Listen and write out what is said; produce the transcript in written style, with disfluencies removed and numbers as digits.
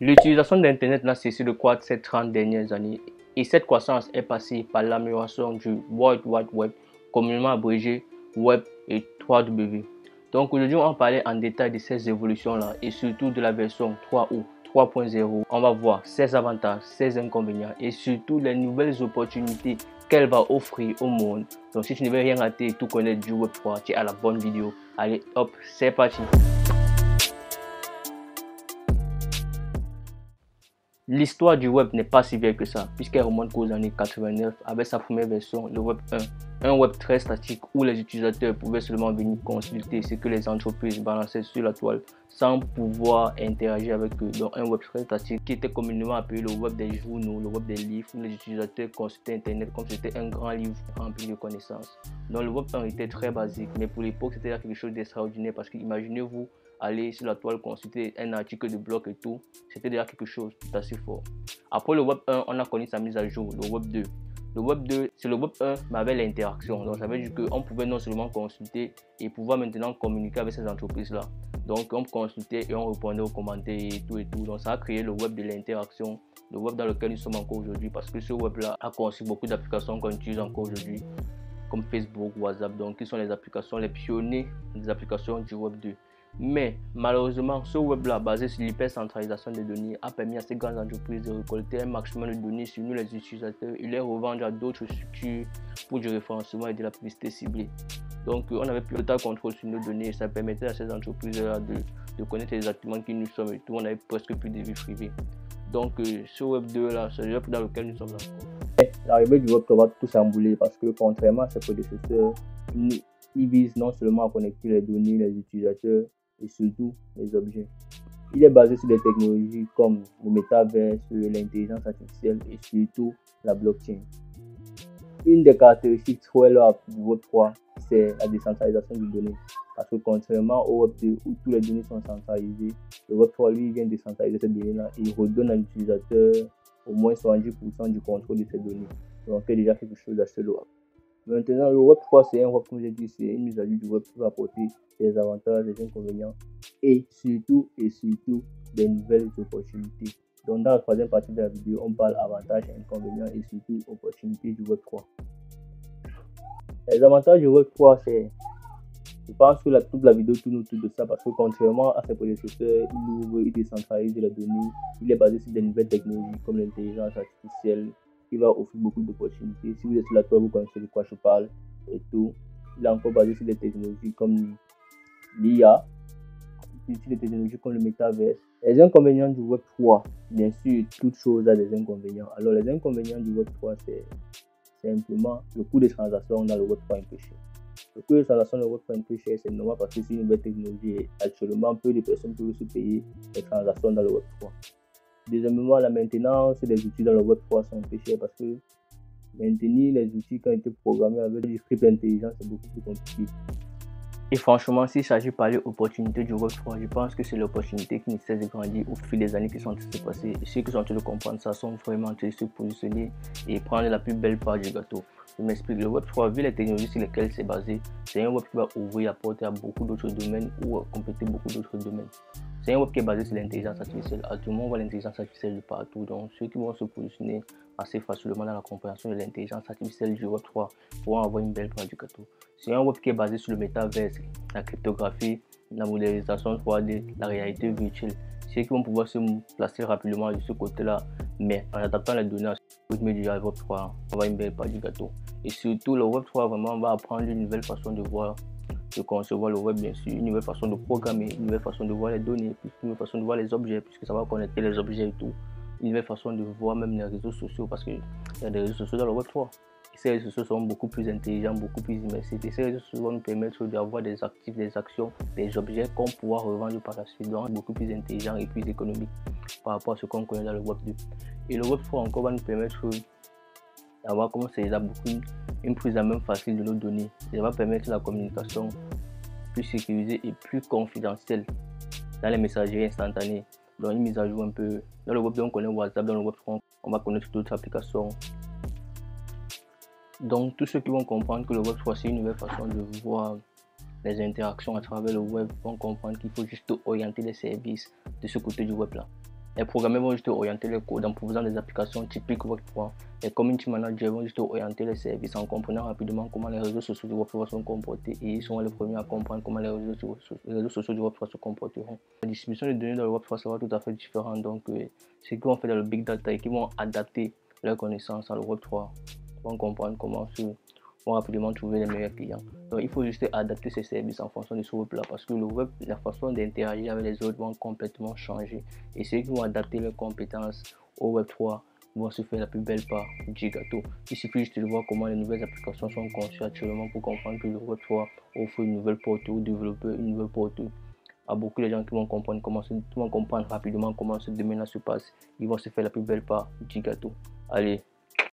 L'utilisation d'Internet n'a cessé de croître ces 30 dernières années et cette croissance est passée par l'amélioration du World Wide Web, communément abrégé Web et 3W. Donc aujourd'hui, on va parler en détail de ces évolutions-là et surtout de la version 3 ou 3.0. On va voir ses avantages, ses inconvénients et surtout les nouvelles opportunités qu'elle va offrir au monde. Donc si tu ne veux rien rater et tout connaître du Web 3, tu es à la bonne vidéo. Allez, hop, c'est parti! L'histoire du web n'est pas si vieille que ça, puisqu'elle remonte qu'aux années 89 avec sa première version, le Web 1. Un web très statique où les utilisateurs pouvaient seulement venir consulter ce que les entreprises balançaient sur la toile sans pouvoir interagir avec eux. Donc un web très statique qui était communément appelé le web des journaux, le web des livres, où les utilisateurs consultaient Internet comme si c'était un grand livre rempli de connaissances. Donc le Web 1 était très basique, mais pour l'époque c'était quelque chose d'extraordinaire parce que imaginez-vous aller sur la toile consulter un article de blog et tout, c'était déjà quelque chose d'assez fort. Après le Web 1, on a connu sa mise à jour, le Web 2. Le Web 2, c'est le Web 1, mais avec l'interaction. Donc ça veut dire qu'on pouvait non seulement consulter et pouvoir maintenant communiquer avec ces entreprises-là. Donc on consultait et on répondait aux commentaires et tout et tout. Donc ça a créé le web de l'interaction, le web dans lequel nous sommes encore aujourd'hui, parce que ce web-là a conçu beaucoup d'applications qu'on utilise encore aujourd'hui, comme Facebook, WhatsApp, donc qui sont les applications, les pionniers des applications du Web 2. Mais malheureusement, ce web-là, basé sur l'hypercentralisation des données, a permis à ces grandes entreprises de récolter un maximum de données sur nous les utilisateurs et les revendre à d'autres structures pour du référencement et de la publicité ciblée. Donc on avait plus de total contrôle sur nos données et ça permettait à ces entreprises-là de connaître exactement qui nous sommes et tout. On avait presque plus de vie privée. Donc ce Web 2-là, c'est le web dans lequel nous sommes encore. L'arrivée du Web 3 va tout chambouler parce que contrairement à ses prédécesseurs, il vise non seulement à connecter les données, les utilisateurs, et surtout les objets. Il est basé sur des technologies comme le métaverse, l'intelligence artificielle et surtout la blockchain. Une des caractéristiques très lourdes du Web 3, c'est la décentralisation des données. Parce que contrairement au Web 2 où tous les données sont centralisées, le Web 3 lui vient décentraliser ces données-là et il redonne à l'utilisateur au moins 70% du contrôle de ces données. Donc c'est déjà quelque chose d'assez lourd. Maintenant, le Web 3, c'est un web, comme j'ai dit, c'est une mise à jour du web qui va apporter des avantages, des inconvénients et surtout des nouvelles opportunités. Donc, dans la troisième partie de la vidéo, on parle avantages, inconvénients et surtout opportunités du Web 3. Les avantages du Web 3, c'est, je pense que toute la vidéo tourne autour de ça parce que contrairement à ses prédécesseurs, il ouvre, il décentralise la donnée, il est basé sur des nouvelles technologies comme l'intelligence artificielle, qui va offrir beaucoup d'opportunités. Si vous êtes sur la toile, vous connaissez de quoi je parle et tout. Il est encore basé sur des technologies comme l'IA, sur des technologies comme le métaverse. Les inconvénients du Web 3, bien sûr, toute chose a des inconvénients. Alors les inconvénients du Web 3, c'est simplement le coût des transactions dans le Web 3 est un peu cher. Le coût des transactions dans le Web 3 est un peu cher, c'est normal parce que c'est une nouvelle technologie et actuellement peu de personnes peuvent se payer les transactions dans le Web 3. Deuxièmement, la maintenance des outils dans le Web 3 sont un peu chers parce que maintenir les outils qui ont été programmés avec du script intelligent, c'est beaucoup plus compliqué. Et franchement, s'il s'agit de parler opportunité du Web 3, je pense que c'est l'opportunité qui ne cesse de grandir au fil des années qui sont en train de se passer. Et ceux qui sont en train de comprendre ça sont vraiment en train de se positionner et prendre la plus belle part du gâteau. Je m'explique, le Web 3, vu les technologies sur lesquelles c'est basé, c'est un web qui va ouvrir la porte à beaucoup d'autres domaines ou compléter beaucoup d'autres domaines. C'est un web qui est basé sur l'intelligence artificielle. À tout le monde voit l'intelligence artificielle de partout. Donc ceux qui vont se positionner assez facilement dans la compréhension de l'intelligence artificielle du Web 3 pourront avoir une belle part du gâteau. C'est un web qui est basé sur le métaverse, la cryptographie, la modélisation 3D, la réalité virtuelle. Ceux qui vont pouvoir se placer rapidement de ce côté-là, mais en adaptant les données au rythme du Web 3, on va avoir une belle part du gâteau. Et surtout, le Web 3 vraiment va apprendre une nouvelle façon de voir, de concevoir le web, bien sûr, une nouvelle façon de programmer, une nouvelle façon de voir les données, une nouvelle façon de voir les objets, puisque ça va connecter les objets et tout. Une nouvelle façon de voir même les réseaux sociaux, parce qu'il y a des réseaux sociaux dans le Web 3. Et ces réseaux sociaux sont beaucoup plus intelligents, beaucoup plus immersifs. Et ces réseaux sociaux vont nous permettre d'avoir des actifs, des actions, des objets qu'on pourra revendre par la suite, donc beaucoup plus intelligents et plus économiques par rapport à ce qu'on connaît dans le Web 2. Et le Web 3 encore va nous permettre d'avoir, comme c'est déjà beaucoup, une prise en main facile de nos données. Ça va permettre la communication plus sécurisée et plus confidentielle dans les messageries instantanées. Donc une mise à jour un peu. Dans le Web 2, on connaît WhatsApp, dans le Web 3, on va connaître d'autres applications. Donc tous ceux qui vont comprendre que le Web 3 c'est une nouvelle façon de voir les interactions à travers le web vont comprendre qu'il faut juste orienter les services de ce côté du web là. Les programmeurs vont juste orienter le code en proposant des applications typiques Web3. Les community managers vont juste orienter les services en comprenant rapidement comment les réseaux sociaux du Web3 sont comportés et ils seront les premiers à comprendre comment les réseaux sociaux du Web3 se comporteront. La distribution des données dans le Web3 sera tout à fait différente, donc ce qu'ils vont faire dans le Big Data et qu'ils vont adapter leurs connaissances à le Web3 vont comprendre comment vont rapidement trouver les meilleurs clients. Donc il faut juste adapter ces services en fonction de ce web là parce que le web, la façon d'interagir avec les autres vont complètement changer et ceux qui vont adapter leurs compétences au web 3 vont se faire la plus belle part du gâteau. Il suffit juste de voir comment les nouvelles applications sont conçues actuellement pour comprendre que le web 3 offre une nouvelle porte ou développer une nouvelle porte à beaucoup de gens qui vont comprendre rapidement comment ce domaine là se passe. Ils vont se faire la plus belle part du gâteau. Allez,